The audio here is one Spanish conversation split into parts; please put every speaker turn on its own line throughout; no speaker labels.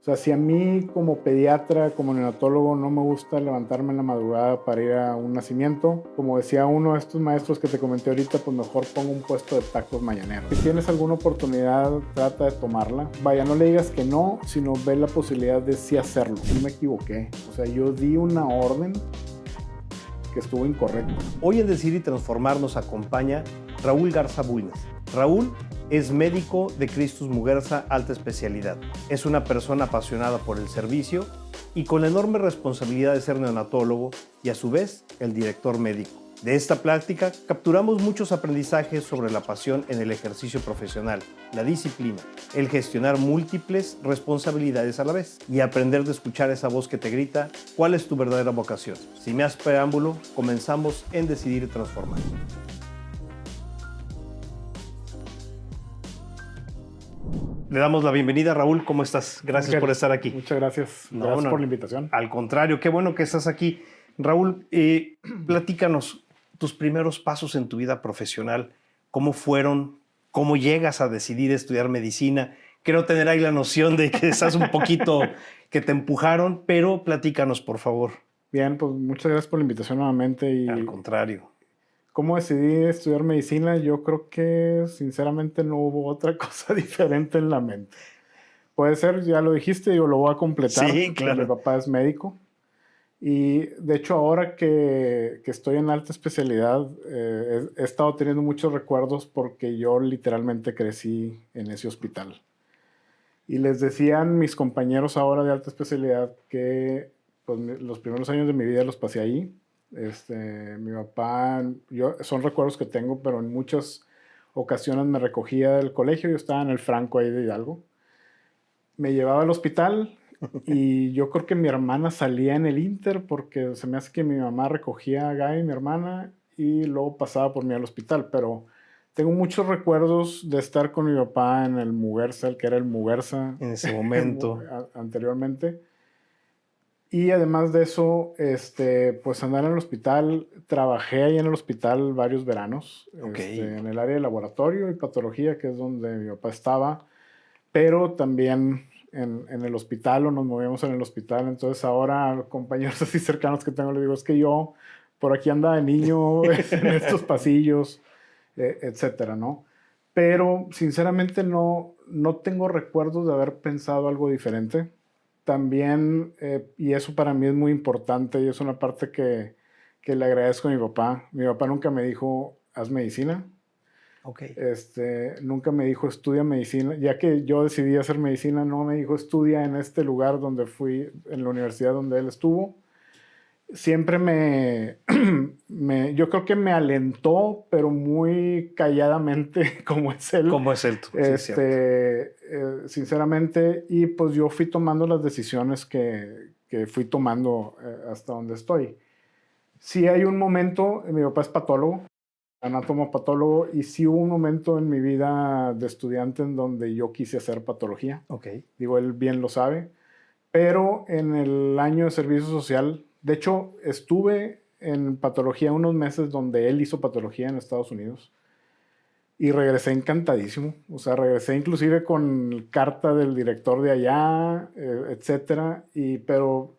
O sea, si a mí como pediatra, como neonatólogo, no me gusta levantarme en la madrugada para ir a un nacimiento, como decía uno de estos maestros que te comenté ahorita, pues mejor pongo un puesto de tacos mañaneros. Si tienes alguna oportunidad, trata de tomarla. Vaya, no le digas que no, sino ve la posibilidad de sí hacerlo. Sí me equivoqué. O sea, yo di una orden que estuvo incorrecta.
Hoy en Decidir y Transformar nos acompaña Raúl Garza Bulnes. Raúl es médico de Christus Muguerza Alta Especialidad. Es una persona apasionada por el servicio y con la enorme responsabilidad de ser neonatólogo y a su vez el director médico. De esta plática capturamos muchos aprendizajes sobre la pasión en el ejercicio profesional, la disciplina, el gestionar múltiples responsabilidades a la vez y aprender de escuchar esa voz que te grita cuál es tu verdadera vocación. Sin más preámbulo, comenzamos en Decidir y Transformar. Le damos la bienvenida, Raúl. ¿Cómo estás? Gracias por estar aquí.
Muchas gracias. Gracias por la invitación.
Al contrario, qué bueno que estás aquí. Raúl, platícanos tus primeros pasos en tu vida profesional. ¿Cómo fueron? ¿Cómo llegas a decidir estudiar medicina? Quiero tener ahí la noción de que estás un poquito, que te empujaron, pero platícanos, por favor.
Bien, pues muchas gracias por la invitación nuevamente. Y
al contrario.
¿Cómo decidí estudiar medicina? Yo creo que sinceramente no hubo otra cosa diferente en la mente. Puede ser, ya lo dijiste, yo lo voy a completar.
Sí, claro.
Mi papá es médico. Y de hecho ahora que estoy en alta especialidad, he estado teniendo muchos recuerdos porque yo literalmente crecí en ese hospital. Y les decían mis compañeros ahora de alta especialidad que pues, los primeros años de mi vida los pasé ahí. Mi papá, son recuerdos que tengo, pero en muchas ocasiones me recogía del colegio. Yo estaba en el Franco ahí de Hidalgo. Me llevaba al hospital y yo creo que mi hermana salía en el Inter porque se me hace que mi mamá recogía a Gaby, mi hermana, y luego pasaba por mí al hospital. Pero tengo muchos recuerdos de estar con mi papá en el Muguerza, el que era el Muguerza
en ese momento.
anteriormente. Y además de eso, pues andar en el hospital, trabajé ahí en el hospital varios veranos, en el área de laboratorio y patología, que es donde mi papá estaba, pero también en el hospital, o nos movíamos en el hospital. Entonces ahora compañeros así cercanos que tengo, les digo, es que yo por aquí andaba de niño en estos pasillos, etcétera, ¿no? Pero sinceramente no tengo recuerdos de haber pensado algo diferente. También, y eso para mí es muy importante y es una parte que le agradezco a mi papá. Mi papá nunca me dijo, haz medicina.
Okay.
Nunca me dijo, estudia medicina. Ya que yo decidí hacer medicina, no me dijo, estudia en este lugar donde fui, en la universidad donde él estuvo. Siempre yo creo que me alentó, pero muy calladamente, como es él.
¿Cómo es él? Sí,
sinceramente, y pues yo fui tomando las decisiones que fui tomando hasta donde estoy. Sí hay un momento, mi papá es patólogo, anatomopatólogo, y sí hubo un momento en mi vida de estudiante en donde yo quise hacer patología.
Okay.
Digo, él bien lo sabe, pero en el año de servicio social, de hecho, estuve en patología unos meses donde él hizo patología en Estados Unidos y regresé encantadísimo. O sea, regresé inclusive con carta del director de allá, etcétera. Pero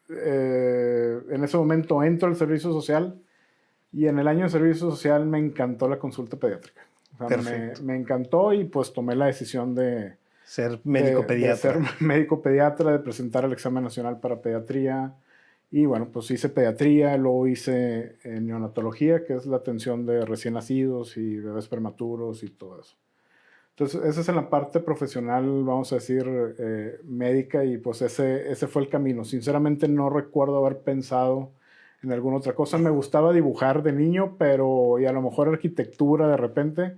en ese momento entro al servicio social y en el año de servicio social me encantó la consulta pediátrica. O sea, me encantó y pues tomé la decisión de
ser médico pediatra.
De ser médico pediatra, de presentar el examen nacional para pediatría. Y bueno, pues hice pediatría, luego hice neonatología, que es la atención de recién nacidos y bebés prematuros y todo eso. Entonces, esa es en la parte profesional, vamos a decir, médica, y pues ese fue el camino. Sinceramente no recuerdo haber pensado en alguna otra cosa. Me gustaba dibujar de niño, y a lo mejor arquitectura de repente,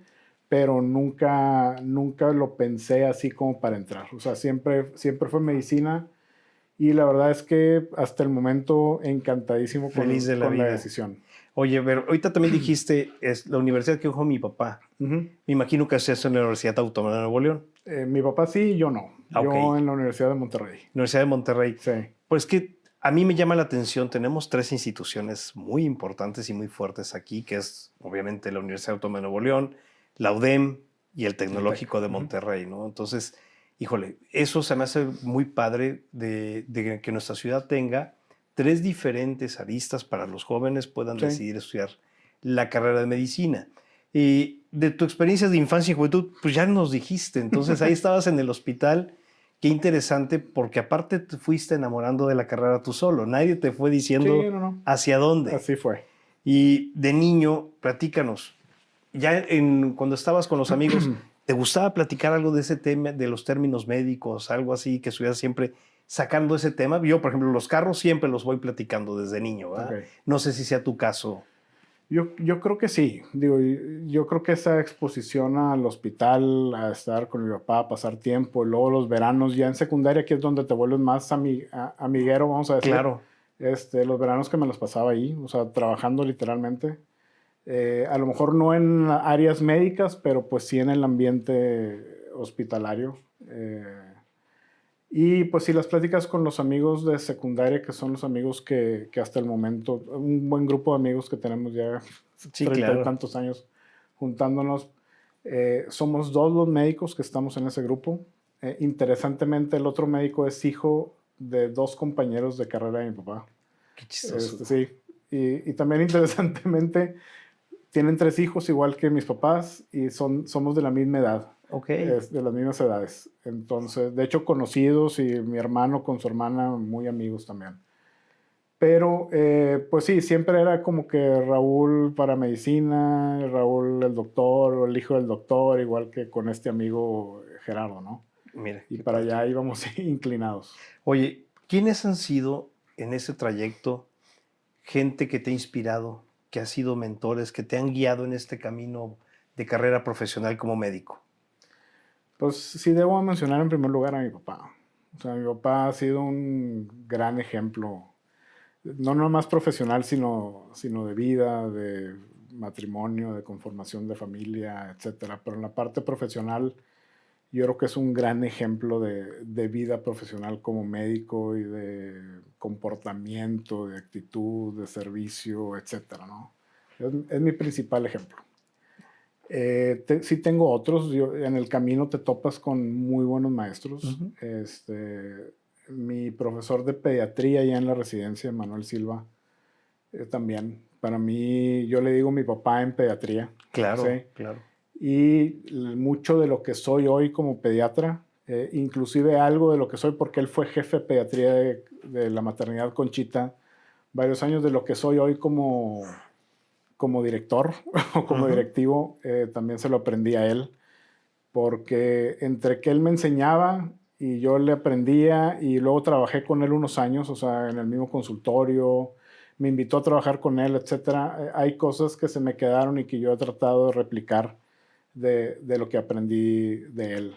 pero nunca lo pensé así como para entrar. O sea, siempre fue medicina y la verdad es que hasta el momento encantadísimo con la decisión.
Oye, pero ahorita también dijiste, es la universidad que dejó mi papá. Me imagino que es en la Universidad Autónoma de Nuevo León.
Mi papá sí, yo no. Yo en la Universidad de Monterrey.
Universidad de Monterrey.
Sí.
Pues que a mí me llama la atención, tenemos tres instituciones muy importantes y muy fuertes aquí, que es obviamente la Universidad Autónoma de Nuevo León, la UDEM y el Tecnológico de Monterrey, ¿no? Entonces, Híjole, eso se me hace muy padre de que nuestra ciudad tenga 3 diferentes aristas para los jóvenes puedan
Sí.
decidir estudiar la carrera de medicina. Y de tu experiencia de infancia y juventud, pues ya nos dijiste, entonces ahí estabas en el hospital. Qué interesante, porque aparte te fuiste enamorando de la carrera tú solo, nadie te fue
Sí,
diciendo
no.
hacia dónde.
Así fue.
Y de niño, platícanos, ya cuando estabas con los amigos, ¿te gustaba platicar algo de ese tema, de los términos médicos, algo así, que estuvieras siempre sacando ese tema? Yo, por ejemplo, los carros siempre los voy platicando desde niño, ¿verdad?
Ok.
No sé si sea tu caso.
Yo creo que sí. Digo, yo creo que esa exposición al hospital, a estar con mi papá, a pasar tiempo, y luego los veranos ya en secundaria, que es donde te vuelves más amiguero, vamos a decir.
Claro.
Los veranos que me los pasaba ahí, o sea, trabajando literalmente. A lo mejor no en áreas médicas, pero pues sí en el ambiente hospitalario. Y pues sí, las pláticas con los amigos de secundaria, que son los amigos que hasta el momento, un buen grupo de amigos que tenemos ya
Sí,
30 y
claro.
tantos años juntándonos. Somos dos los médicos que estamos en ese grupo. Interesantemente, el otro médico es hijo de dos compañeros de carrera de mi papá.
Qué chistoso.
Sí. Y también interesantemente, tienen 3 hijos igual que mis papás y somos de la misma edad.
Ok.
De las mismas edades. Entonces, de hecho, conocidos y mi hermano con su hermana, muy amigos también. Pero, pues sí, siempre era como que Raúl para medicina, Raúl el doctor o el hijo del doctor, igual que con este amigo Gerardo, ¿no?
Mira,
Y
qué
para
padre.
allá íbamos inclinados.
Oye, ¿quiénes han sido en ese trayecto gente que te ha inspirado, que ha sido mentores, que te han guiado en este camino de carrera profesional como médico?
Pues sí, debo mencionar en primer lugar a mi papá. O sea, mi papá ha sido un gran ejemplo, no nomás profesional, sino de vida, de matrimonio, de conformación de familia, etcétera. Pero en la parte profesional, yo creo que es un gran ejemplo de vida profesional como médico y de comportamiento, de actitud, de servicio, etcétera, ¿no? Es mi principal ejemplo. Sí tengo otros. En el camino te topas con muy buenos maestros.
Ujú.
Mi profesor de pediatría ya en la residencia, Manuel Silva, también. Para mí, yo le digo mi papá en pediatría.
Claro,
¿sí?
claro.
Y mucho de lo que soy hoy como pediatra, inclusive algo de lo que soy, porque él fue jefe de pediatría de la maternidad Conchita, varios años de lo que soy hoy como director o como
Ujú.
directivo, también se lo aprendí a él, porque entre que él me enseñaba y yo le aprendía y luego trabajé con él unos años, o sea, en el mismo consultorio, me invitó a trabajar con él, etcétera. Hay cosas que se me quedaron y que yo he tratado de replicar de lo que aprendí de él.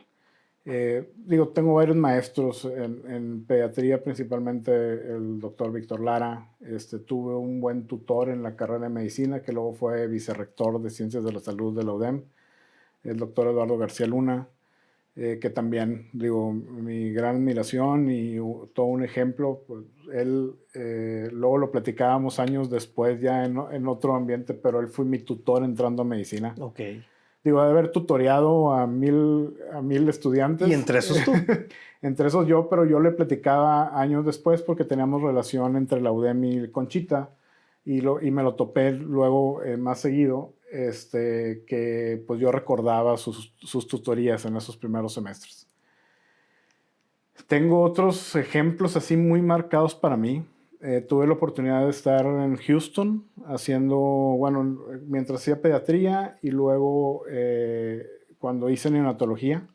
Tengo varios maestros en pediatría, principalmente el doctor Víctor Lara. Tuve un buen tutor en la carrera de medicina, que luego fue vicerrector de Ciencias de la Salud de la UDEM, el doctor Eduardo García Luna, que también, mi gran admiración y todo un ejemplo. Pues, él, luego lo platicábamos años después, ya en otro ambiente, pero él fue mi tutor entrando a medicina.
Ok.
De haber tutoreado a mil estudiantes.
Y entre esos tú.
Entre esos yo, pero yo le platicaba años después porque teníamos relación entre la UDEM y Conchita y me lo topé luego más seguido, que pues yo recordaba sus tutorías en esos primeros semestres. Tengo otros ejemplos así muy marcados para mí. Tuve la oportunidad de estar en Houston mientras hacía pediatría y luego cuando hice neonatología.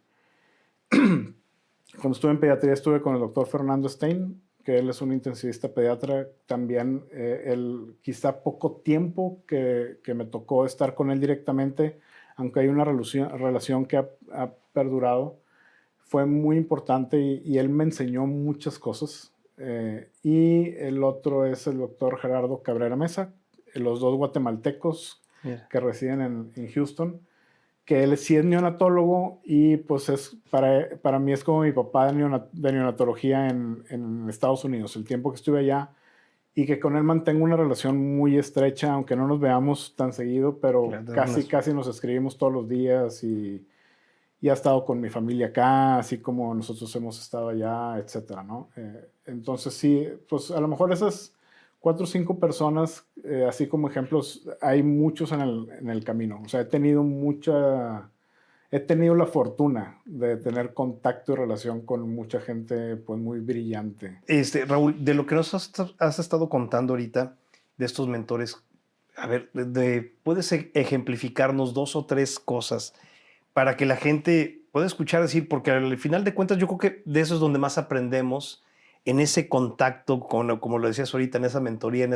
Cuando estuve en pediatría estuve con el doctor Fernando Stein, que él es un intensivista pediatra. También quizá poco tiempo que me tocó estar con él directamente, aunque hay una relación que ha perdurado, fue muy importante y él me enseñó muchas cosas. Y el otro es el doctor Gerardo Cabrera Mesa, los dos guatemaltecos
Mira.
que residen en Houston, que él sí es neonatólogo y pues para mí es como mi papá de neonatología en Estados Unidos, el tiempo que estuve allá, y que con él mantengo una relación muy estrecha, aunque no nos veamos tan seguido, pero
Claro,
casi nos escribimos todos los días y y ha estado con mi familia acá, así como nosotros hemos estado allá, etcétera, ¿no? Entonces sí, pues a lo mejor esas 4 o 5 personas, así como ejemplos, hay muchos en el camino. O sea, he tenido la fortuna de tener contacto y relación con mucha gente pues muy brillante.
Raúl, de lo que nos has estado contando ahorita, de estos mentores, a ver, ¿puedes ejemplificarnos 2 o 3 cosas para que la gente pueda escuchar decir? Porque al final de cuentas yo creo que de eso es donde más aprendemos, en ese contacto, como lo decías ahorita, en esa mentoría,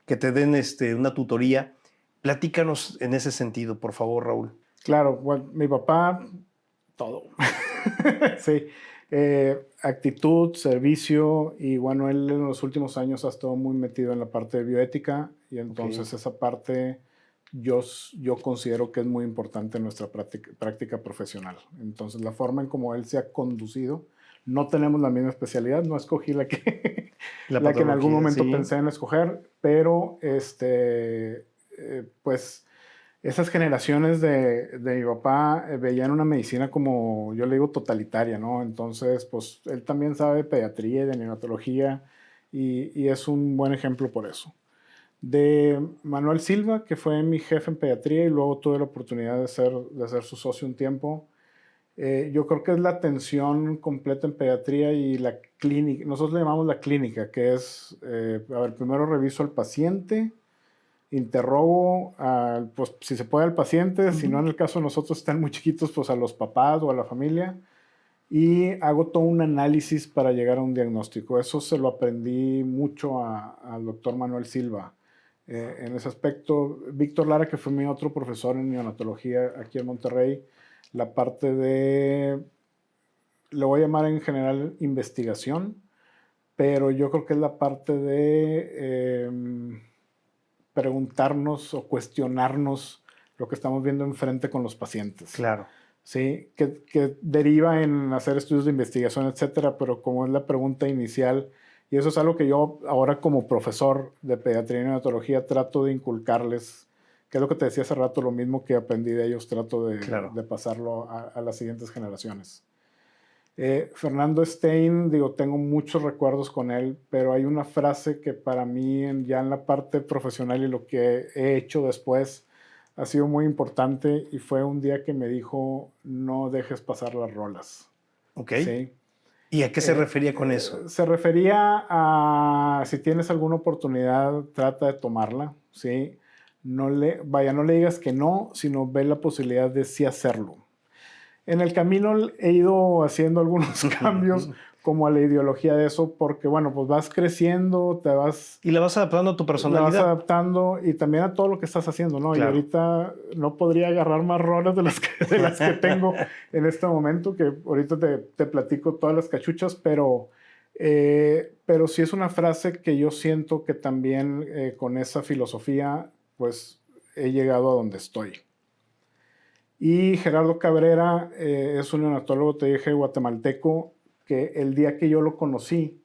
que te den una tutoría. Platícanos en ese sentido, por favor, Raúl.
Claro, bueno, mi papá, todo. Sí, actitud, servicio y bueno, él en los últimos años ha estado muy metido en la parte de bioética y entonces
Ok.
esa parte yo considero que es muy importante en nuestra práctica profesional. Entonces la forma en cómo él se ha conducido, no tenemos la misma especialidad, no escogí la que,
La
la que en algún
patología,
momento
sí.
pensé en escoger, pero pues esas generaciones de mi papá veían una medicina como, yo le digo, totalitaria, ¿no? Entonces, pues él también sabe de pediatría y de neonatología y es un buen ejemplo por eso. De Manuel Silva, que fue mi jefe en pediatría y luego tuve la oportunidad de ser su socio un tiempo. Yo creo que es la atención completa en pediatría y la clínica. Nosotros le llamamos la clínica, que es, a ver, primero reviso al paciente, interrogo, pues si se puede al paciente, si no en el caso de nosotros están muy chiquitos, pues a los papás o a la familia, y hago todo un análisis para llegar a un diagnóstico. Eso se lo aprendí mucho al doctor Manuel Silva. En ese aspecto, Víctor Lara, que fue mi otro profesor en neonatología aquí en Monterrey, la parte de, le voy a llamar en general investigación, pero yo creo que es la parte de preguntarnos o cuestionarnos lo que estamos viendo enfrente con los pacientes.
Claro.
¿Sí? Que deriva en hacer estudios de investigación, etcétera, pero como es la pregunta inicial, y eso es algo que yo ahora como profesor de pediatría y neonatología trato de inculcarles, que es lo que te decía hace rato, lo mismo que aprendí de ellos, trato
Claro.
de pasarlo a las siguientes generaciones. Fernando Stein, digo, tengo muchos recuerdos con él, pero hay una frase que para mí ya en la parte profesional y lo que he hecho después ha sido muy importante y fue un día que me dijo, no dejes pasar las rolas.
Ok.
¿Sí?
¿Y a qué se refería con eso?
Se refería a si tienes alguna oportunidad, trata de tomarla, ¿sí? No le digas que no, sino ve la posibilidad de sí hacerlo. En el camino he ido haciendo algunos cambios como a la ideología de eso, porque bueno, pues vas creciendo,
Y la vas adaptando a tu
la vas
personalidad.
adaptando y también a todo lo que estás haciendo, ¿no? Y
Claro.
Ahorita no podría agarrar más roles de las que tengo en este momento, que ahorita te platico todas las cachuchas, pero sí es una frase que yo siento que también con esa filosofía, pues he llegado a donde estoy. Y Gerardo Cabrera es un neonatólogo, te dije, guatemalteco, que el día que yo lo conocí,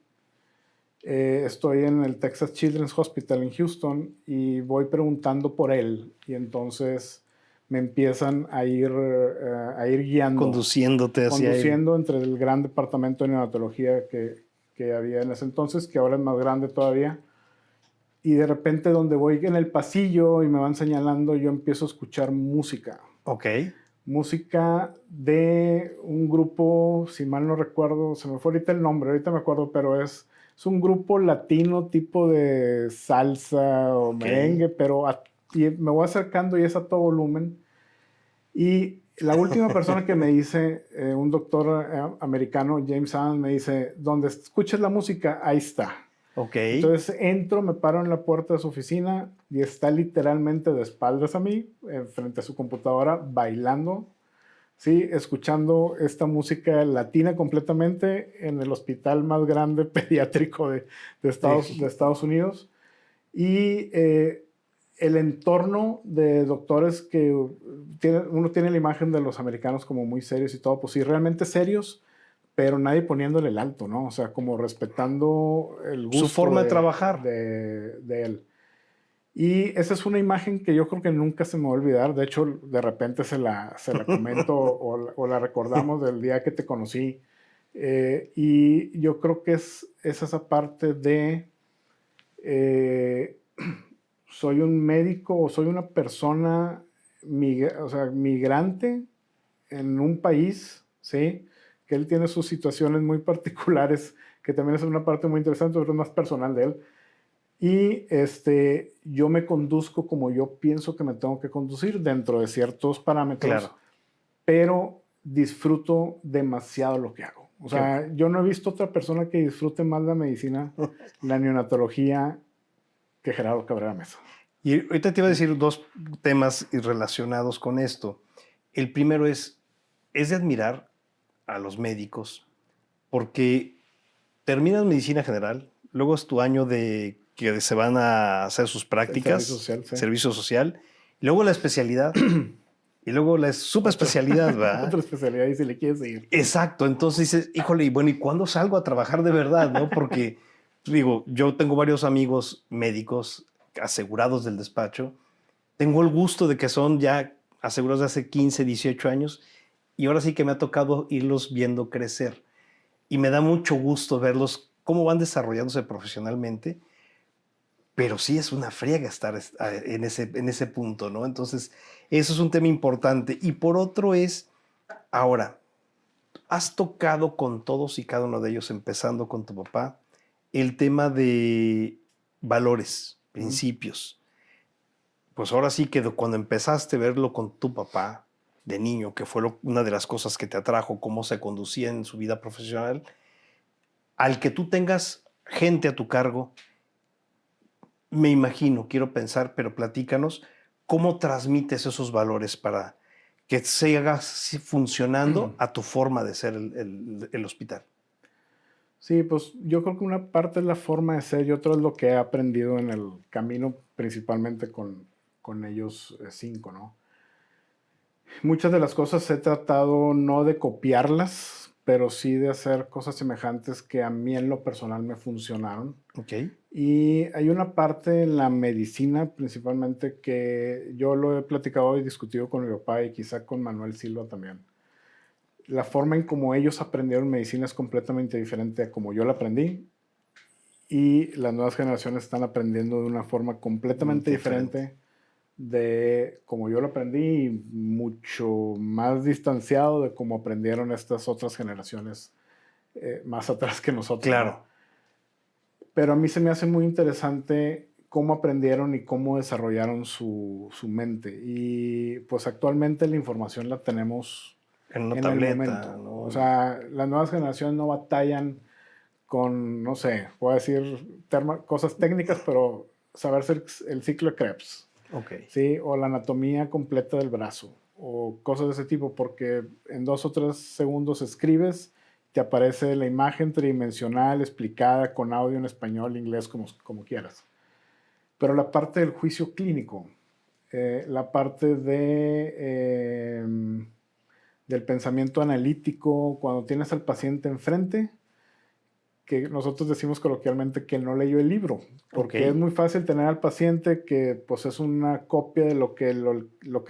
estoy en el Texas Children's Hospital en Houston y voy preguntando por él. Y entonces me empiezan a ir guiando.
Conduciéndote hacia
Conduciendo entre el gran departamento de neonatología que había en ese entonces, que ahora es más grande todavía. Y de repente donde voy en el pasillo y me van señalando, yo empiezo a escuchar música.
Ok.
Música de un grupo, si mal no recuerdo, se me fue ahorita el nombre, ahorita me acuerdo, pero es un grupo latino tipo de salsa o merengue, pero y me voy acercando y es a todo volumen. Y la última persona que me dice, un doctor americano, James Allen, me dice, donde escuches la música, ahí está.
Ok.
Entonces entro, me paro en la puerta de su oficina y está literalmente de espaldas a mí, frente a su computadora, bailando, ¿sí? Escuchando esta música latina completamente en el hospital más grande pediátrico de Estados Unidos. Y el entorno de doctores que uno tiene la imagen de los americanos como muy serios y todo, pues sí, realmente serios, pero nadie poniéndole el alto, ¿no? O sea, como respetando el gusto
Su forma de trabajar.
de él. Y esa es una imagen que yo creo que nunca se me va a olvidar. De hecho, de repente se la comento o la recordamos del día que te conocí. Y yo creo que es esa parte de eh, soy un médico o soy una persona o sea, migrante en un país, ¿sí? Que él tiene sus situaciones muy particulares, que también es una parte muy interesante, pero es más personal de él. Y yo me conduzco como yo pienso que me tengo que conducir dentro de ciertos parámetros,
Claro.
pero disfruto demasiado lo que hago. O
Qué
sea, yo no he visto otra persona que disfrute más la medicina, la neonatología, que Gerardo Cabrera Mesa.
Y ahorita te iba a decir dos temas relacionados con esto. El primero es de admirar a los médicos porque terminas medicina general, luego es tu año de que se van a hacer sus
El
prácticas,
servicio social, sí.
servicio social, y luego la especialidad, y luego la subespecialidad, ¿verdad?
Otra especialidad y si le quieres seguir.
Exacto, entonces dices, híjole, y bueno, ¿y cuándo salgo a trabajar de verdad, no? Porque, digo, yo tengo varios amigos médicos asegurados del despacho, tengo el gusto de que son ya asegurados de hace 15, 18 años, y ahora sí que me ha tocado irlos viendo crecer. Y me da mucho gusto verlos cómo van desarrollándose profesionalmente, pero sí es una friega estar en ese punto, ¿no? Entonces, eso es un tema importante. Y por otro es, ahora, has tocado con todos y cada uno de ellos, empezando con tu papá, el tema de valores, principios. Pues ahora sí que cuando empezaste a verlo con tu papá de niño, que fue una de las cosas que te atrajo, cómo se conducía en su vida profesional, al que tú tengas gente a tu cargo, me imagino, quiero pensar, pero platícanos, ¿cómo transmites esos valores para que siga funcionando a tu forma de ser el hospital?
Sí, pues yo creo que una parte es la forma de ser y otra es lo que he aprendido en el camino, principalmente con ellos cinco, ¿no? Muchas de las cosas he tratado no de copiarlas, pero sí de hacer cosas semejantes que a mí en lo personal me funcionaron.
Ok,
Y hay una parte en la medicina principalmente que yo lo he platicado y discutido con mi papá y quizá con Manuel Silva también. La forma en cómo ellos aprendieron medicina es completamente diferente a como yo la aprendí y las nuevas generaciones están aprendiendo de una forma completamente diferente de como yo lo aprendí y mucho más distanciado de cómo aprendieron estas otras generaciones más atrás que nosotros, ¿no?
claro.
Pero a mí se me hace muy interesante cómo aprendieron y cómo desarrollaron su mente. Y pues actualmente la información la tenemos
En una
en el
tableta,
momento.
¿no?
O sea, las nuevas generaciones no batallan con, no sé, voy a decir cosas técnicas, pero saber el ciclo de Krebs,
Ok.
¿sí? O la anatomía completa del brazo, o cosas de ese tipo, porque en 2 o 3 segundos escribes, te aparece la imagen tridimensional explicada con audio en español, inglés, como quieras. Pero la parte del juicio clínico, la parte del pensamiento analítico, cuando tienes al paciente enfrente, que nosotros decimos coloquialmente que no leyó el libro,
Ok.
porque es muy fácil tener al paciente que pues es una copia de lo que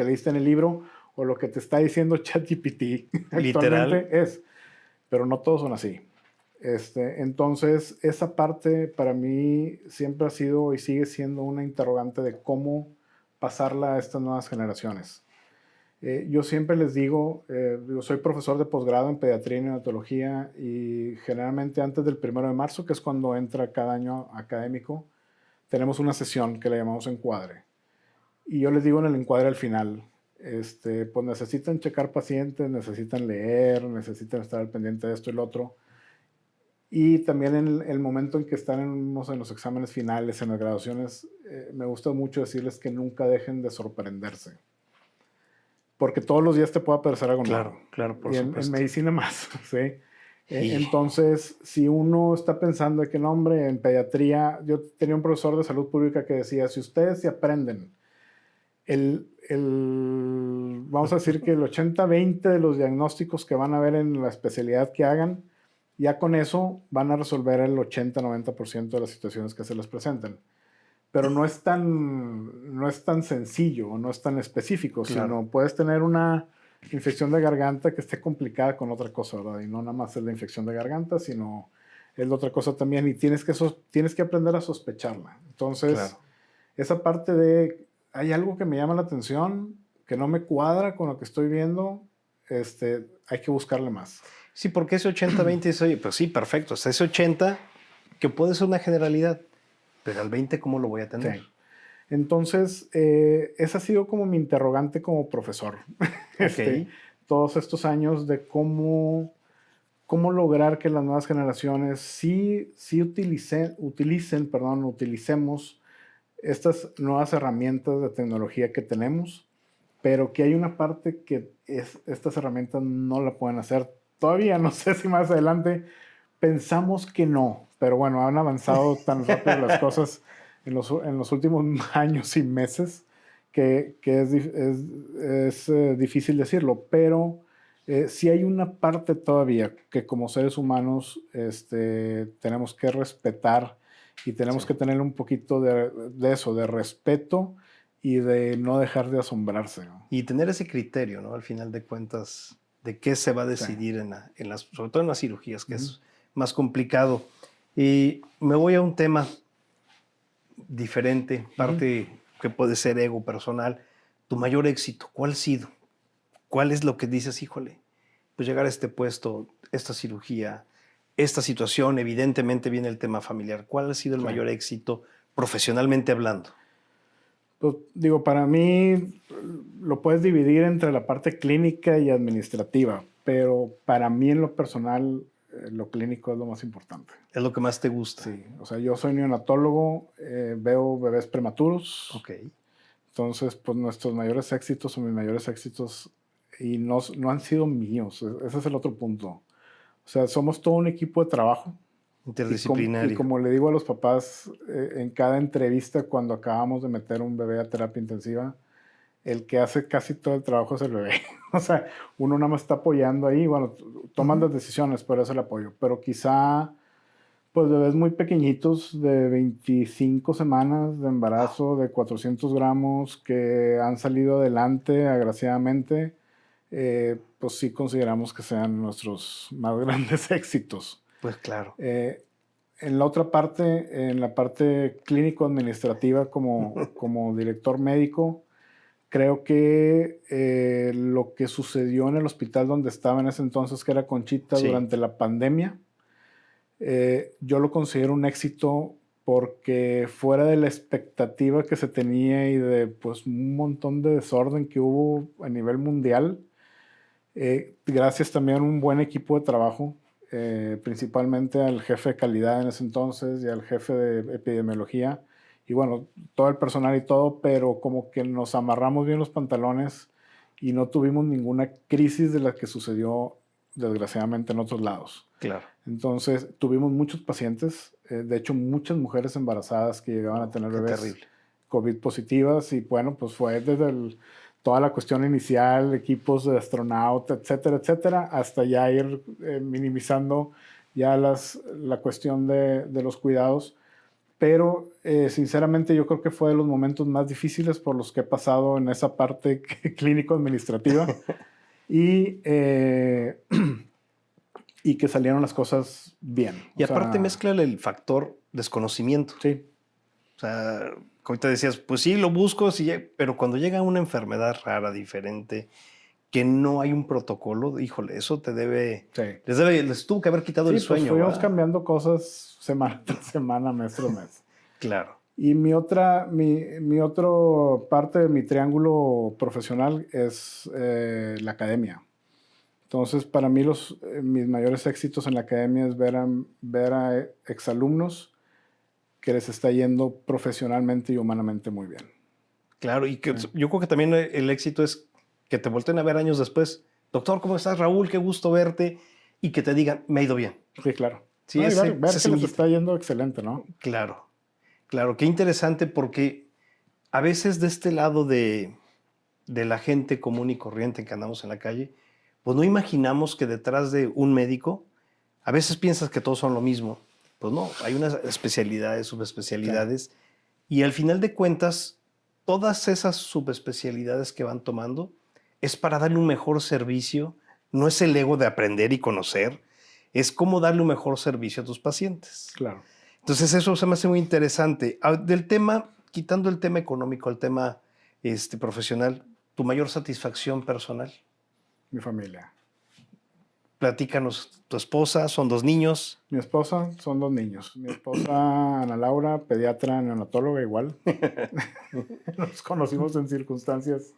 leíste en el libro o lo que te está diciendo ChatGPT
Literal.
actualmente es, pero no todos son así. Entonces, esa parte para mí siempre ha sido y sigue siendo una interrogante de cómo pasarla a estas nuevas generaciones. Yo siempre les digo, soy profesor de posgrado en pediatría y neonatología y generalmente antes del 1 de marzo, que es cuando entra cada año académico, tenemos una sesión que le llamamos encuadre. Y yo les digo en el encuadre al final, pues necesitan checar pacientes, necesitan leer, necesitan estar al pendiente de esto y lo otro. Y también en el momento en que están en los exámenes finales, en las graduaciones, me gusta mucho decirles que nunca dejen de sorprenderse porque todos los días te puede aparecer algo nuevo.
Claro, claro, por
Y en
supuesto.
medicina más, ¿sí?
Y
Entonces, si uno está pensando que no, hombre, en pediatría, yo tenía un profesor de salud pública que decía, si ustedes se aprenden vamos a decir que el 80-20 de los diagnósticos que van a ver en la especialidad que hagan, ya con eso van a resolver el 80-90% de las situaciones que se les presenten. pero no es tan sencillo, no es tan específico,
Claro.
sino puedes tener una infección de garganta que esté complicada con otra cosa, ¿verdad? Y no nada más es la infección de garganta, sino es la otra cosa también, y tienes que aprender a sospecharla. Entonces,
Claro.
esa parte de, hay algo que me llama la atención, que no me cuadra con lo que estoy viendo, hay que buscarle más.
Sí, porque ese 80-20 es, oye, pues sí, perfecto. O sea, ese 80 que puede ser una generalidad, pero al 20, ¿cómo lo voy a tener?
Sí. Entonces, ese ha sido como mi interrogante como profesor.
Ok.
Todos estos años de cómo lograr que las nuevas generaciones sí utilicemos estas nuevas herramientas de tecnología que tenemos, pero que hay una parte que estas herramientas no la pueden hacer. Todavía no sé si más adelante pensamos que no, pero bueno, han avanzado tan rápido las cosas en los últimos años y meses que es difícil decirlo, pero sí hay una parte todavía que como seres humanos tenemos que respetar y tenemos
Sí.
que tener un poquito de eso, de respeto y de no dejar de asombrarse, ¿no?
Y tener ese criterio, ¿no? Al final de cuentas, de qué se va a
Sí.
decidir sobre todo en las cirugías, que
Ujú.
es más complicado. Y me voy a un tema diferente, parte que puede ser ego personal. Tu mayor éxito, ¿cuál ha sido? ¿Cuál es lo que dices, híjole, pues llegar a este puesto, esta cirugía, esta situación, evidentemente viene el tema familiar? ¿Cuál ha sido el
Sí.
mayor éxito profesionalmente hablando?
Pues digo, para mí lo puedes dividir entre la parte clínica y administrativa, pero para mí en lo personal lo clínico es lo más importante.
¿Es lo que más te gusta?
Sí, o sea, yo soy neonatólogo, veo bebés prematuros,
Ok.
entonces pues nuestros mayores éxitos o mis mayores éxitos y no han sido míos, ese es el otro punto. O sea, somos todo un equipo de trabajo. Y
Interdisciplinario.
como le digo a los papás en cada entrevista cuando acabamos de meter un bebé a terapia intensiva, el que hace casi todo el trabajo es el bebé. O sea, uno nada más está apoyando ahí, bueno, toman las decisiones, pero es el apoyo. Pero quizá, pues bebés muy pequeñitos de 25 semanas de embarazo, de 400 gramos, que han salido adelante agraciadamente, pues sí consideramos que sean nuestros más grandes éxitos.
Pues claro.
En la otra parte, en la parte clínico-administrativa como director médico, creo que lo que sucedió en el hospital donde estaba en ese entonces, que era Conchita,
Sí.
durante la pandemia, yo lo considero un éxito porque fuera de la expectativa que se tenía y de pues un montón de desorden que hubo a nivel mundial, gracias también a un buen equipo de trabajo, principalmente al jefe de calidad en ese entonces y al jefe de epidemiología, y bueno, todo el personal y todo, pero como que nos amarramos bien los pantalones y no tuvimos ninguna crisis de la que sucedió desgraciadamente en otros lados.
Claro.
Entonces, tuvimos muchos pacientes, de hecho, muchas mujeres embarazadas que llegaban a tener
Qué
bebés
terrible.
COVID positivas, y bueno, pues fue desde toda la cuestión inicial, equipos de astronauta, etcétera, etcétera, hasta ya ir minimizando ya la cuestión de los cuidados. Pero sinceramente yo creo que fue de los momentos más difíciles por los que he pasado en esa parte clínico-administrativa y, y que salieron las cosas bien.
Y
O
aparte
sea,
mezcla el factor desconocimiento.
sí,
O sea, como te decías, pues sí, lo busco, sí, pero cuando llega una enfermedad rara, diferente, que no hay un protocolo, híjole, eso te debe,
sí.
les tuvo que haber quitado
Sí,
el
pues
sueño,
fuimos
¿verdad?
cambiando cosas semana tras semana, mes tras mes.
Claro.
Y mi otra parte de mi triángulo profesional es la academia. Entonces, para mí mis mayores éxitos en la academia es ver a exalumnos que les está yendo profesionalmente y humanamente muy bien.
Claro, y que
Sí.
yo creo que también el éxito es que te volteen a ver años después. Doctor, ¿cómo estás, Raúl? Qué gusto verte. Y que te digan, me ha ido bien.
Sí, claro.
Sí,
No, y ver
esa
que les
semillita.
está yendo excelente, ¿no?
Claro, claro, qué interesante porque a veces de este lado de la gente común y corriente que andamos en la calle, pues no imaginamos que detrás de un médico, a veces piensas que todos son lo mismo. Pues no, hay unas especialidades, subespecialidades Y al final de cuentas, todas esas subespecialidades que van tomando es para darle un mejor servicio. No es el ego de aprender y conocer, es cómo darle un mejor servicio a tus pacientes.
Claro.
Entonces eso se me hace muy interesante. Del tema, quitando el tema económico, el tema profesional, tu mayor satisfacción personal.
Mi familia.
Platícanos, tu esposa, son 2 niños.
Mi esposa, son 2 niños. Mi esposa, Ana Laura, pediatra neonatóloga igual. Nos conocimos en circunstancias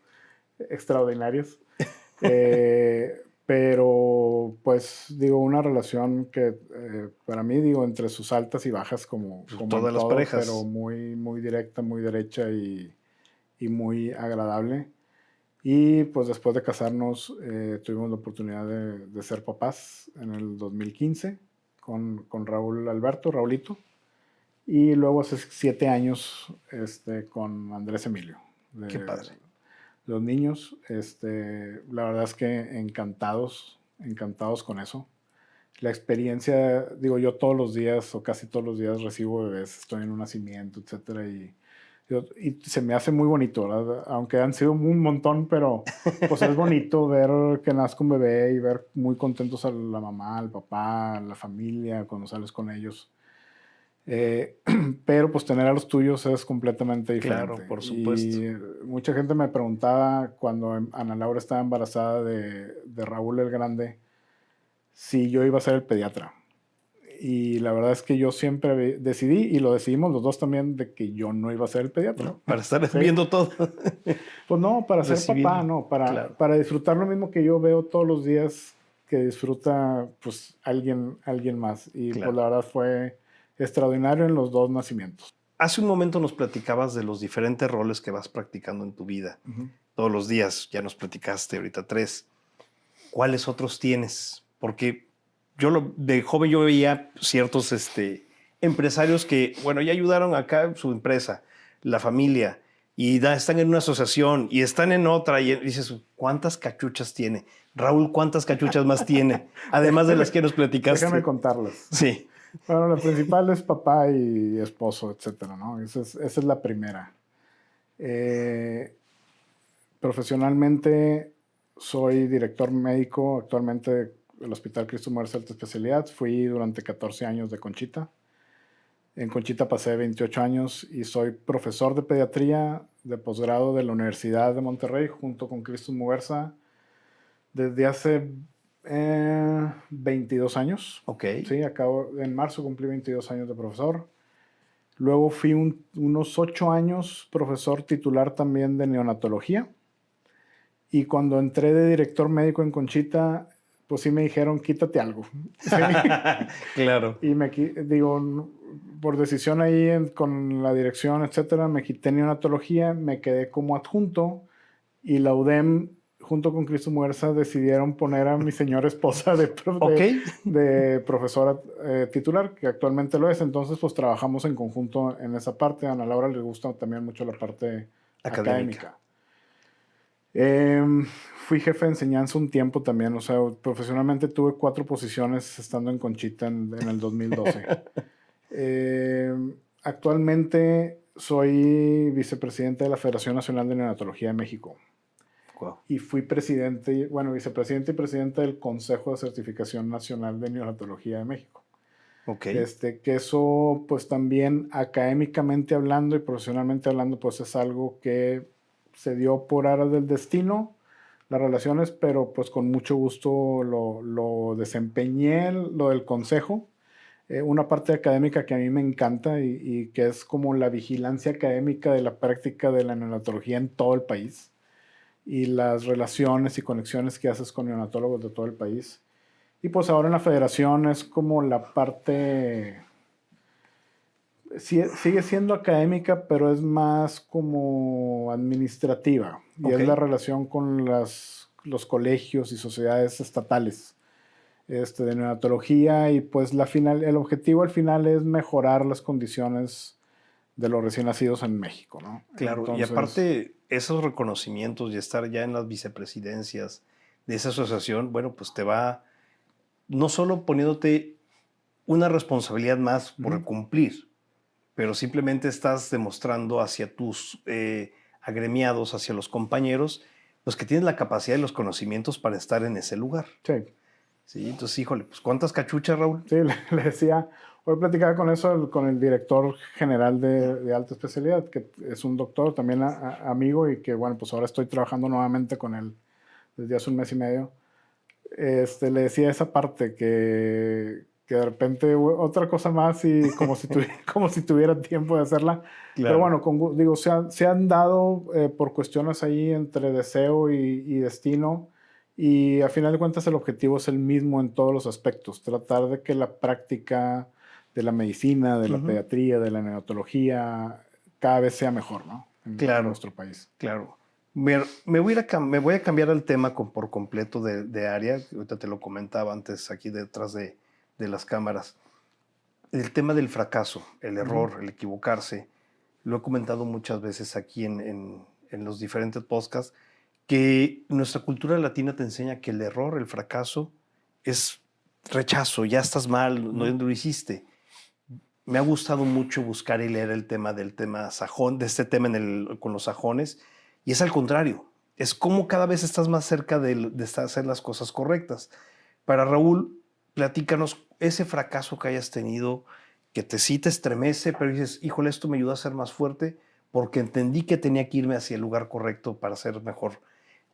extraordinarias. Pero, pues, digo, una relación que para mí, digo, entre sus altas y bajas, como
Todas las
todo,
parejas.
pero muy, muy directa, muy derecha y muy agradable. Y pues después de casarnos tuvimos la oportunidad de ser papás en el 2015 con Raúl Alberto, Raulito. Y luego hace 7 años con Andrés Emilio.
Qué padre.
Los niños, la verdad es que encantados con eso. La experiencia, digo, yo todos los días o casi todos los días recibo bebés, estoy en un nacimiento, etcétera, y se me hace muy bonito, ¿verdad? Aunque han sido un montón, pero pues es bonito ver que nazca un bebé y ver muy contentos a la mamá, al papá, a la familia cuando sales con ellos. Pero pues tener a los tuyos es completamente diferente.
Claro, por supuesto.
Y mucha gente me preguntaba cuando Ana Laura estaba embarazada de Raúl el Grande si yo iba a ser el pediatra. Y la verdad es que yo siempre decidí, y lo decidimos los dos también, de que yo no iba a ser el pediatra.
No, para estar viendo todo.
Pues no, para ser papá, no, para disfrutar lo mismo que yo veo todos los días que disfruta pues alguien más. Y pues la verdad fue extraordinario en los 2 nacimientos.
Hace un momento nos platicabas de los diferentes roles que vas practicando en tu vida. Todos los días, ya nos platicaste ahorita 3. ¿Cuáles otros tienes? Porque de joven yo veía ciertos empresarios que, bueno, ya ayudaron acá su empresa, la familia, y están en una asociación y están en otra, y dices, ¿cuántas cachuchas tiene? Raúl, ¿cuántas cachuchas más tiene? Además de las que nos platicaste.
Déjame contarlas.
Sí.
Bueno, la principal es papá y esposo, etcétera, ¿no? Esa es la primera. Profesionalmente soy director médico actualmente del Hospital Cristo Mujerza Alta Especialidad. Fui durante 14 años de Conchita. En Conchita pasé 28 años y soy profesor de pediatría de posgrado de la Universidad de Monterrey junto con Cristo Mujerza desde hace 22 años.
Ok.
Sí, en marzo cumplí 22 años de profesor. Luego fui unos 8 años profesor titular también de neonatología. Y cuando entré de director médico en Conchita, pues sí me dijeron, quítate algo. ¿Sí?
Claro.
Y digo, por decisión ahí con la dirección, etcétera, me quité neonatología, me quedé como adjunto y la UDEM junto con Cristo Mujerza decidieron poner a mi señora esposa de profesora titular, que actualmente lo es. Entonces, pues trabajamos en conjunto en esa parte. A Ana Laura le gusta también mucho la parte académica. Fui jefe de enseñanza un tiempo también. O sea, profesionalmente tuve 4 posiciones estando en Conchita en el 2012. Actualmente soy vicepresidente de la Federación Nacional de Neonatología de México.
Wow.
Y fui vicepresidente y presidente del Consejo de Certificación Nacional de Neonatología de México.
Okay.
Que eso, pues también académicamente hablando y profesionalmente hablando, pues es algo que se dio por aras del destino, las relaciones, pero pues con mucho gusto lo desempeñé, lo del consejo. Una parte académica que a mí me encanta y que es como la vigilancia académica de la práctica de la neonatología en todo el país y las relaciones y conexiones que haces con neonatólogos de todo el país. Y pues ahora en la federación es como la parte, sigue siendo académica, pero es más como administrativa. Y es la relación con los colegios y sociedades estatales de neonatología. Y pues el objetivo al final es mejorar las condiciones de los recién nacidos en México, ¿no?
Claro, entonces, y aparte esos reconocimientos y estar ya en las vicepresidencias de esa asociación, bueno, pues te va no solo poniéndote una responsabilidad más por cumplir, pero simplemente estás demostrando hacia tus agremiados, hacia los compañeros, pues que tienes la capacidad y los conocimientos para estar en ese lugar.
Sí.
Sí, entonces, híjole, pues ¿cuántas cachuchas, Raúl?
Sí, le decía, hoy platicaba con eso, con el director general de alta especialidad, que es un doctor, también amigo, y que bueno, pues ahora estoy trabajando nuevamente con él desde hace un mes y medio. Le decía esa parte que de repente otra cosa más y como si, como si tuviera tiempo de hacerla. Pero
Claro.
bueno, digo, se han dado por cuestiones ahí entre deseo y destino, y a final de cuentas el objetivo es el mismo en todos los aspectos, tratar de que la práctica de la medicina, de la
Ujú.
pediatría, de la neonatología, cada vez sea mejor, ¿no? En
Claro,
nuestro país.
claro. Me voy a cambiar el tema por completo de área. Ahorita te lo comentaba antes aquí detrás de las cámaras. El tema del fracaso, el
Ujú.
error, el equivocarse. Lo he comentado muchas veces aquí en los diferentes podcasts, que nuestra cultura latina te enseña que el error, el fracaso, es rechazo, ya estás mal, no
Ujú.
lo hiciste. Me ha gustado mucho buscar y leer el tema del tema sajón, de este tema con los sajones, y es al contrario, es como cada vez estás más cerca de hacer las cosas correctas. Para Raúl, platícanos ese fracaso que hayas tenido, que sí te estremece, pero dices, híjole, esto me ayudó a ser más fuerte porque entendí que tenía que irme hacia el lugar correcto para ser mejor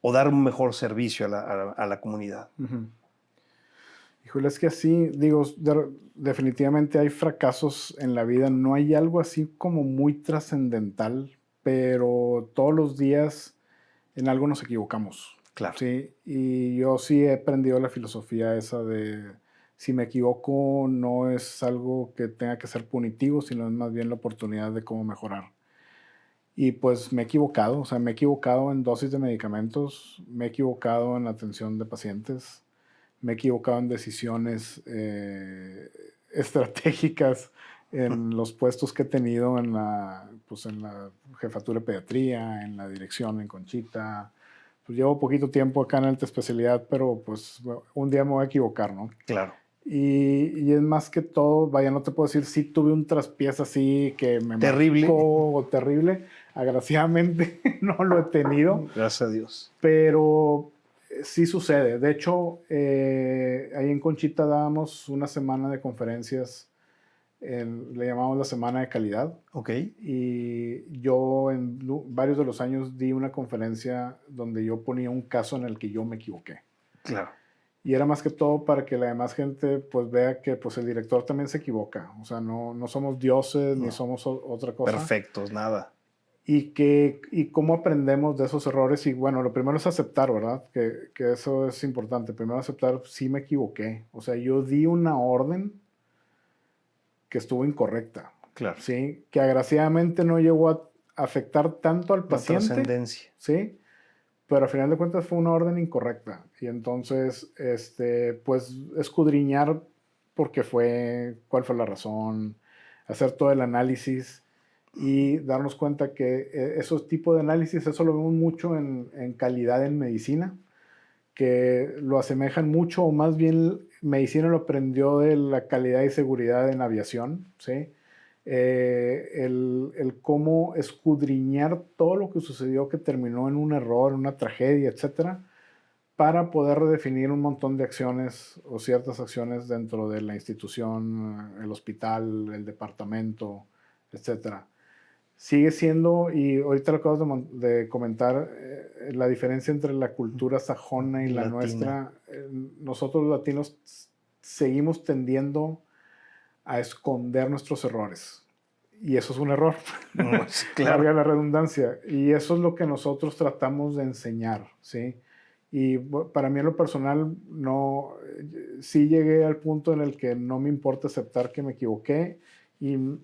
o dar un mejor servicio a la comunidad.
Ujú. Híjole, es que así, digo, definitivamente hay fracasos en la vida. No hay algo así como muy trascendental, pero todos los días en algo nos equivocamos,
Claro,
¿sí? Y yo sí he aprendido la filosofía esa de si me equivoco no es algo que tenga que ser punitivo, sino es más bien la oportunidad de cómo mejorar. Y pues me he equivocado, o sea, me he equivocado en dosis de medicamentos, me he equivocado en la atención de pacientes, me he equivocado en decisiones estratégicas en los puestos que he tenido pues en la jefatura de pediatría, en la dirección en Conchita. Pues llevo poquito tiempo acá en alta especialidad, pero pues bueno, un día me voy a equivocar, ¿no?
claro.
Y es más que todo, vaya, no te puedo decir si tuve un traspiés así que me
Terrible,
marcó o terrible. Agraciadamente no lo he tenido,
gracias a Dios.
pero sí sucede. De hecho, ahí en Conchita dábamos una semana de conferencias, le llamamos la Semana de Calidad.
Ok,
Y yo en varios de los años di una conferencia donde yo ponía un caso en el que yo me equivoqué.
claro.
Y era más que todo para que la demás gente pues vea que pues el director también se equivoca. O sea, no somos dioses ni
No,
somos otra cosa.
perfectos, nada.
Y cómo aprendemos de esos errores. Y bueno, lo primero es aceptar, ¿verdad? Que eso es importante. Primero aceptar, sí me equivoqué. O sea, yo di una orden que estuvo incorrecta,
Claro.
¿sí? Que agraciadamente no llegó a afectar tanto al
La
paciente,
trascendencia.
¿sí? Pero al final de cuentas fue una orden incorrecta. Y entonces, pues escudriñar cuál fue la razón, hacer todo el análisis y darnos cuenta que esos tipos de análisis, eso lo vemos mucho en calidad en medicina, que lo asemejan mucho, o más bien medicina lo aprendió de la calidad y seguridad en aviación, ¿sí? El cómo escudriñar todo lo que sucedió que terminó en un error, una tragedia, etcétera, para poder redefinir un montón de acciones o ciertas acciones dentro de la institución, el hospital, el departamento, etcétera. Sigue siendo, y ahorita lo acabas de comentar, la diferencia entre la cultura sajona y la
Latina.
nuestra. Nosotros los latinos seguimos tendiendo a esconder nuestros errores. Y eso es un error,
Claro.
valga la redundancia. Y eso es lo que nosotros tratamos de enseñar, ¿sí? Y para mí en lo personal, no, sí llegué al punto en el que no me importa aceptar que me equivoqué, y no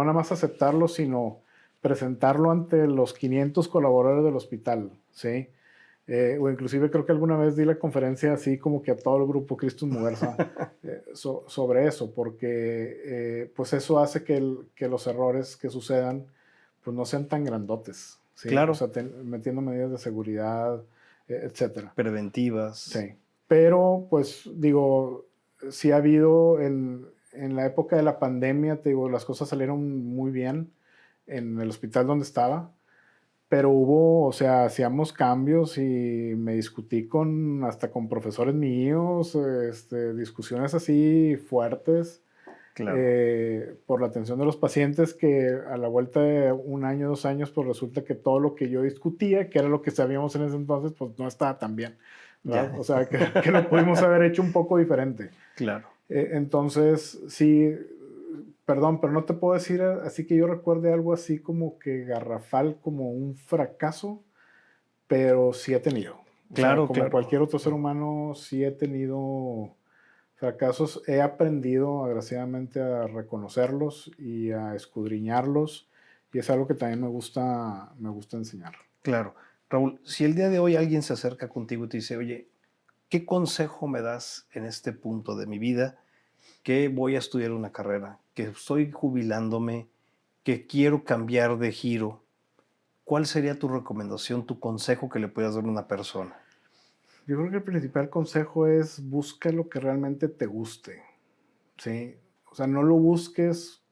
nada más aceptarlo, sino presentarlo ante los 500 colaboradores del hospital, ¿sí? O inclusive creo que alguna vez di la conferencia así como que a todo el grupo Christus Muguerza sobre eso, porque pues eso hace que los errores que sucedan pues no sean tan grandotes, ¿sí? O
Claro.
sea, metiendo medidas de seguridad, etcétera.
Preventivas.
Sí. Pero pues digo, sí ha habido en la época de la pandemia, te digo, las cosas salieron muy bien en el hospital donde estaba, pero hubo, o sea, hacíamos cambios y me discutí hasta con profesores míos, discusiones así fuertes
Claro.
por la atención de los pacientes, que a la vuelta de 1 año, 2 años, pues resulta que todo lo que yo discutía, que era lo que sabíamos en ese entonces, pues no estaba tan bien, ¿verdad?
Ya.
O sea, que lo pudimos haber hecho un poco diferente.
Claro.
Entonces, sí, perdón, pero no te puedo decir así que yo recuerde algo así como que garrafal, como un fracaso, pero sí he tenido. O sea,
Claro,
como
claro.
cualquier otro ser humano, sí he tenido fracasos. He aprendido, agraciadamente, a reconocerlos y a escudriñarlos, y es algo que también me gusta enseñar.
Claro. Raúl, si el día de hoy alguien se acerca contigo y te dice, oye, ¿qué consejo me das en este punto de mi vida? Que voy a estudiar una carrera, que estoy jubilándome, que quiero cambiar de giro. ¿Cuál sería tu recomendación, tu consejo que le puedas dar a una persona?
Yo creo que el principal consejo es busca lo que realmente te guste, ¿sí? O sea, no lo busques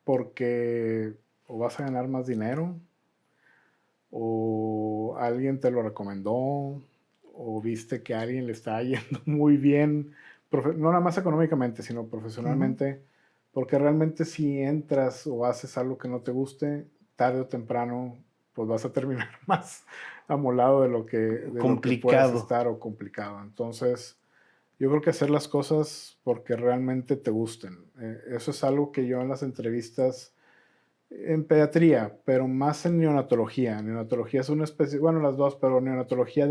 porque o vas a ganar más dinero, o alguien te lo recomendó, o viste que a alguien le está yendo muy bien, no nada más económicamente, sino
Ujú.
profesionalmente, porque realmente si entras o haces algo que no te guste, tarde o temprano, pues vas a terminar más amolado de lo que puedes
Complicado.
estar, o complicado. Entonces, yo creo que hacer las cosas porque realmente te gusten. Eso es algo que yo en las entrevistas, en pediatría, pero más en neonatología. Neonatología es una especie, bueno, las dos, pero neonatología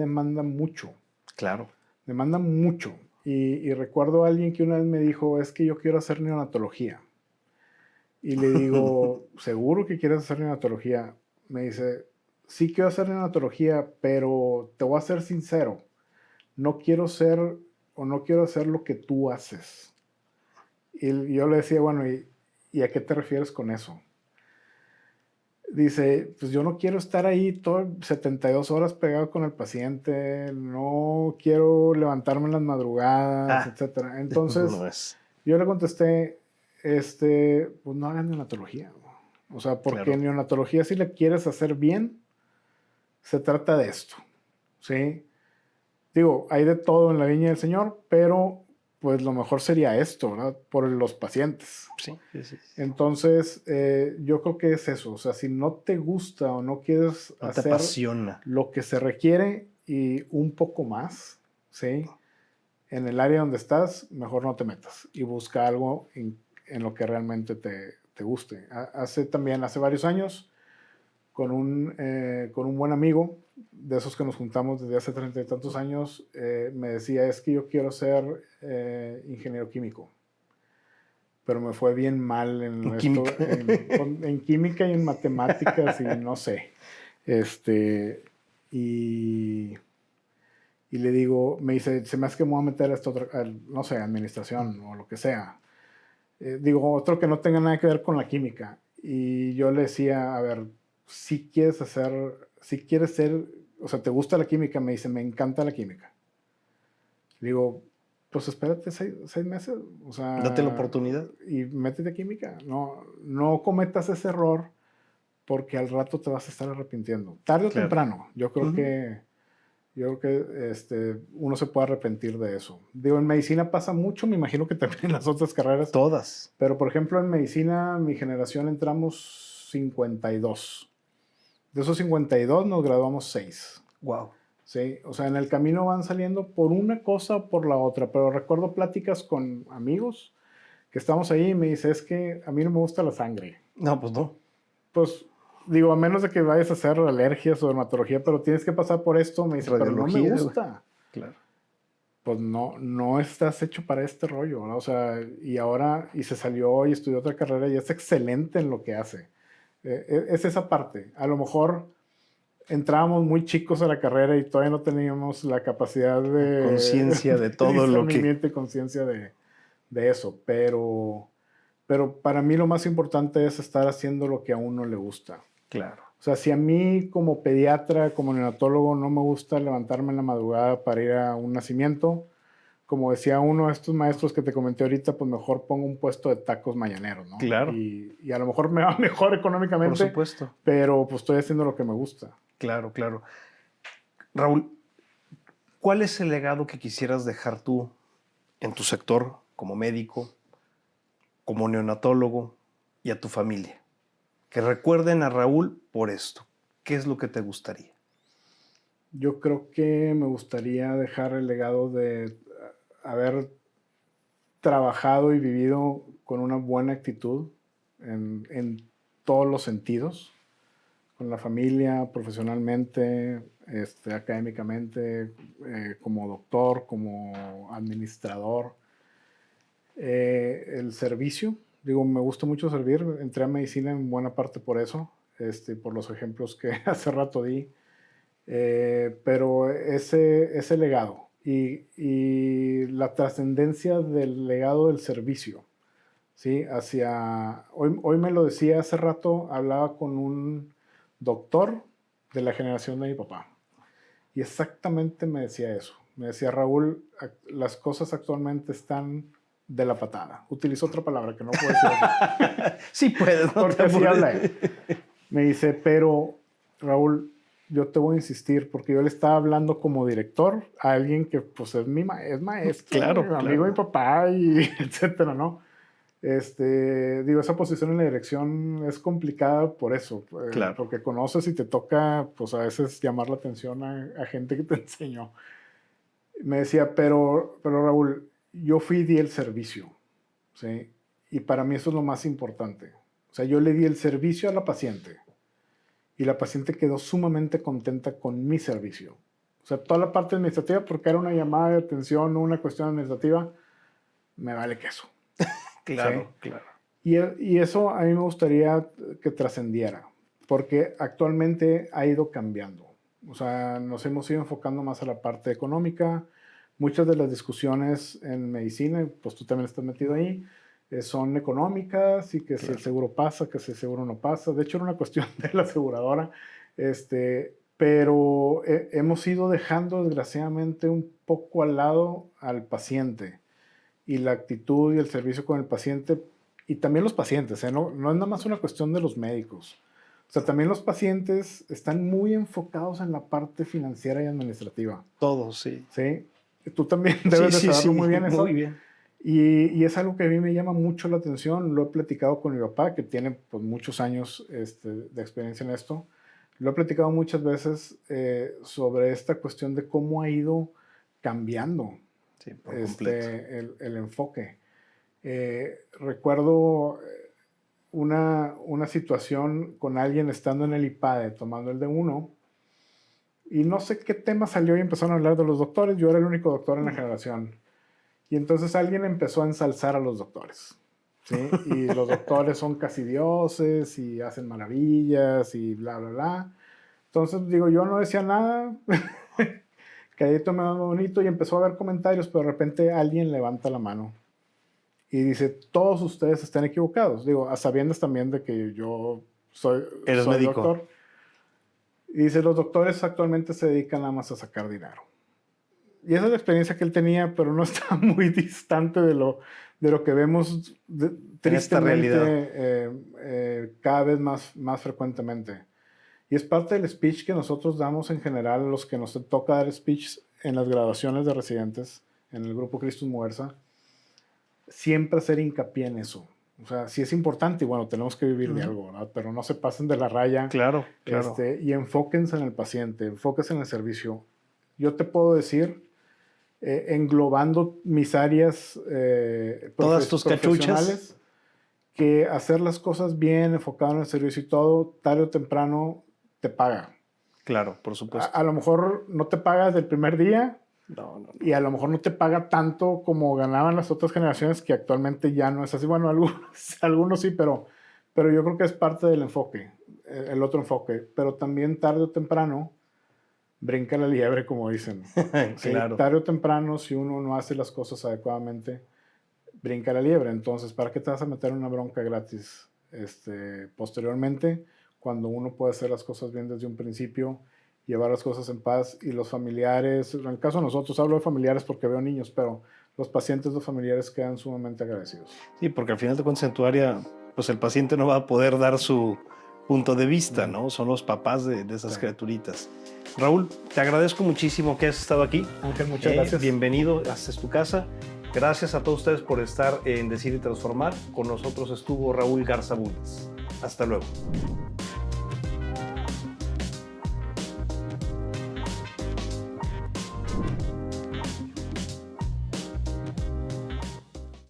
Claro.
demanda mucho. Y recuerdo a alguien que una vez me dijo, es que yo quiero hacer neonatología. Y le digo, ¿seguro que quieres hacer neonatología? Me dice, sí quiero hacer neonatología, pero te voy a ser sincero, no quiero ser o no quiero hacer lo que tú haces. Y yo le decía, bueno, ¿y a qué te refieres con eso? Dice, pues yo no quiero estar ahí todo 72 horas pegado con el paciente, no quiero levantarme en las madrugadas,
Ah,
etcétera. Entonces,
no es.
yo le contesté, pues no hagan neonatología. O sea, porque
Claro.
neonatología, si la quieres hacer bien, se trata de esto, ¿sí? Digo, hay de todo en la viña del Señor, pero pues lo mejor sería esto, ¿verdad? Por los pacientes.
Sí, sí, sí.
Entonces, yo creo que es eso. O sea, si no te gusta o no quieres
No te
hacer
apasiona.
lo que se requiere y un poco más, ¿sí? En el área donde estás, mejor no te metas y busca algo en lo que realmente te guste. Hace varios años, con un buen amigo, de esos que nos juntamos desde hace 30 y tantos años, me decía, es que yo quiero ser ingeniero químico, pero me fue bien mal
En
en
química.
esto, en química y en matemáticas y no sé. Este, y, y le digo, me dice, se me hace que me voy a meter a esto, no sé, administración o lo que sea. Digo, otro que no tenga nada que ver con la química. Y yo le decía, a ver, si quieres ser, o sea, ¿te gusta la química? Me dice, me encanta la química. Digo, pues espérate 6 meses, o
Date la
sea,
oportunidad.
y métete a química. No cometas ese error porque al rato te vas a estar arrepintiendo. Tarde o
Claro.
temprano,
Ujú.
yo creo que uno se puede arrepentir de eso. Digo, en medicina pasa mucho, me imagino que también en las otras carreras,
Todas.
pero por ejemplo en medicina, mi generación entramos 52. De esos 52 nos graduamos 6.
Wow.
Sí, o sea, en el camino van saliendo por una cosa o por la otra, pero recuerdo pláticas con amigos que estamos ahí y me dice, es que a mí no me gusta la sangre.
No, pues no.
Pues digo, a menos de que vayas a hacer alergias o dermatología, pero tienes que pasar por esto, me dice, pero no me
Radiología, güey.
gusta.
Claro.
Pues no estás hecho para este rollo, ¿no? O sea, y se salió y estudió otra carrera y es excelente en lo que hace. Es esa parte. A lo mejor entrábamos muy chicos a la carrera y todavía no teníamos la capacidad
Conciencia de
de
todo lo que.
discernimiento y conciencia de eso, pero para mí lo más importante es estar haciendo lo que a uno le gusta.
Claro.
O sea, si a mí como pediatra, como neonatólogo, no me gusta levantarme en la madrugada para ir a un nacimiento, como decía uno de estos maestros que te comenté ahorita, pues mejor pongo un puesto de tacos mañaneros, ¿no?
Claro.
Y a lo mejor me va mejor económicamente.
Por supuesto.
Pero pues estoy haciendo lo que me gusta.
Claro, claro. Raúl, ¿cuál es el legado que quisieras dejar tú en tu sector como médico, como neonatólogo y a tu familia? Que recuerden a Raúl por esto. ¿Qué es lo que te gustaría?
Yo creo que me gustaría dejar el legado de haber trabajado y vivido con una buena actitud en todos los sentidos, con la familia, profesionalmente, académicamente, como doctor, como administrador. El servicio, digo, me gusta mucho servir, entré a medicina en buena parte por eso, por los ejemplos que hace rato di, pero ese legado y la trascendencia del legado del servicio, ¿sí? Hoy me lo decía hace rato, hablaba con un doctor de la generación de mi papá y exactamente me decía eso, me decía: Raúl, las cosas actualmente están de la patada. Utilizó otra palabra que no puedo decir aquí.
Sí puedes, no
Porque así habla él. Me dice: pero Raúl, yo te voy a insistir, porque yo le estaba hablando como director a alguien que pues es maestro,
Claro,
mi amigo de mi papá, y etcétera, ¿no? Digo, esa posición en la dirección es complicada por eso,
Claro.
porque conoces y te toca, pues a veces llamar la atención a gente que te enseñó. Me decía: pero Raúl, yo fui y di el servicio, ¿sí? Y para mí eso es lo más importante. O sea, yo le di el servicio a la paciente y la paciente quedó sumamente contenta con mi servicio. O sea, toda la parte administrativa, porque era una llamada de atención o una cuestión administrativa, me vale queso.
Claro,
¿sí?
claro.
Y eso a mí me gustaría que trascendiera, porque actualmente ha ido cambiando. O sea, nos hemos ido enfocando más a la parte económica. Muchas de las discusiones en medicina, pues tú también estás metido ahí, son económicas y que si el seguro pasa, que si el seguro no pasa. De hecho, era una cuestión de la aseguradora. Pero hemos ido dejando, desgraciadamente, un poco al lado al paciente y la actitud y el servicio con el paciente y también los pacientes. No es nada más una cuestión de los médicos. O sea, también los pacientes están muy enfocados en la parte financiera y administrativa.
Todos, sí.
¿Sí? Tú también debes de saberlo muy bien eso.
Muy bien.
Y es algo que a mí me llama mucho la atención. Lo he platicado con mi papá, que tiene pues, muchos años de experiencia en esto. Lo he platicado muchas veces sobre esta cuestión de cómo ha ido cambiando
Sí, por completo.
el enfoque. Recuerdo una situación con alguien estando en el IPADE, tomando el D1, y no sé qué tema salió y empezaron a hablar de los doctores. Yo era el único doctor en la generación. Y entonces alguien empezó a ensalzar a los doctores, ¿sí? Y los doctores son casi dioses y hacen maravillas y bla, bla, bla. Entonces, digo, yo no decía nada, calladito, me bonito, y empezó a haber comentarios, pero de repente alguien levanta la mano y dice: todos ustedes están equivocados. Digo, a sabiendas también de que yo soy
médico.
doctor. Y dice: los doctores actualmente se dedican nada más a sacar dinero. Y esa es la experiencia que él tenía, pero no está muy distante de lo que vemos tristemente cada vez más frecuentemente. Y es parte del speech que nosotros damos en general, los que nos toca dar speech en las graduaciones de residentes, en el grupo Christus Muguerza, siempre hacer hincapié en eso. O sea, sí es importante y bueno, tenemos que vivir de algo, ¿verdad? Pero no se pasen de la raya.
Claro, claro.
Y enfóquense en el paciente, enfóquense en el servicio. Yo te puedo decir, englobando mis áreas
todas tus
profesionales, que hacer las cosas bien, enfocado en el servicio y todo, tarde o temprano te paga.
Claro, por supuesto.
A lo mejor no te pagas del primer día.
No.
Y a lo mejor no te paga tanto como ganaban las otras generaciones, que actualmente ya no es así. Bueno, algunos sí, pero yo creo que es parte del enfoque, el otro enfoque. Pero también tarde o temprano brinca la liebre, como dicen.
Claro.
¿Sí? Tarde o temprano, si uno no hace las cosas adecuadamente, brinca la liebre. Entonces, ¿para qué te vas a meter en una bronca gratis posteriormente, cuando uno puede hacer las cosas bien desde un principio, llevar las cosas en paz? Y los familiares, en el caso de nosotros, hablo de familiares porque veo niños, pero los pacientes, los familiares quedan sumamente agradecidos.
Sí, porque al final de cuentas en tu área, pues el paciente no va a poder dar su punto de vista, ¿no? Son los papás de esas criaturitas. Raúl, te agradezco muchísimo que hayas estado aquí.
Ángel, muchas gracias.
Bienvenido, esta es tu casa. Gracias a todos ustedes por estar en Decir y Transformar. Con nosotros estuvo Raúl Garza Bulnes. Hasta luego.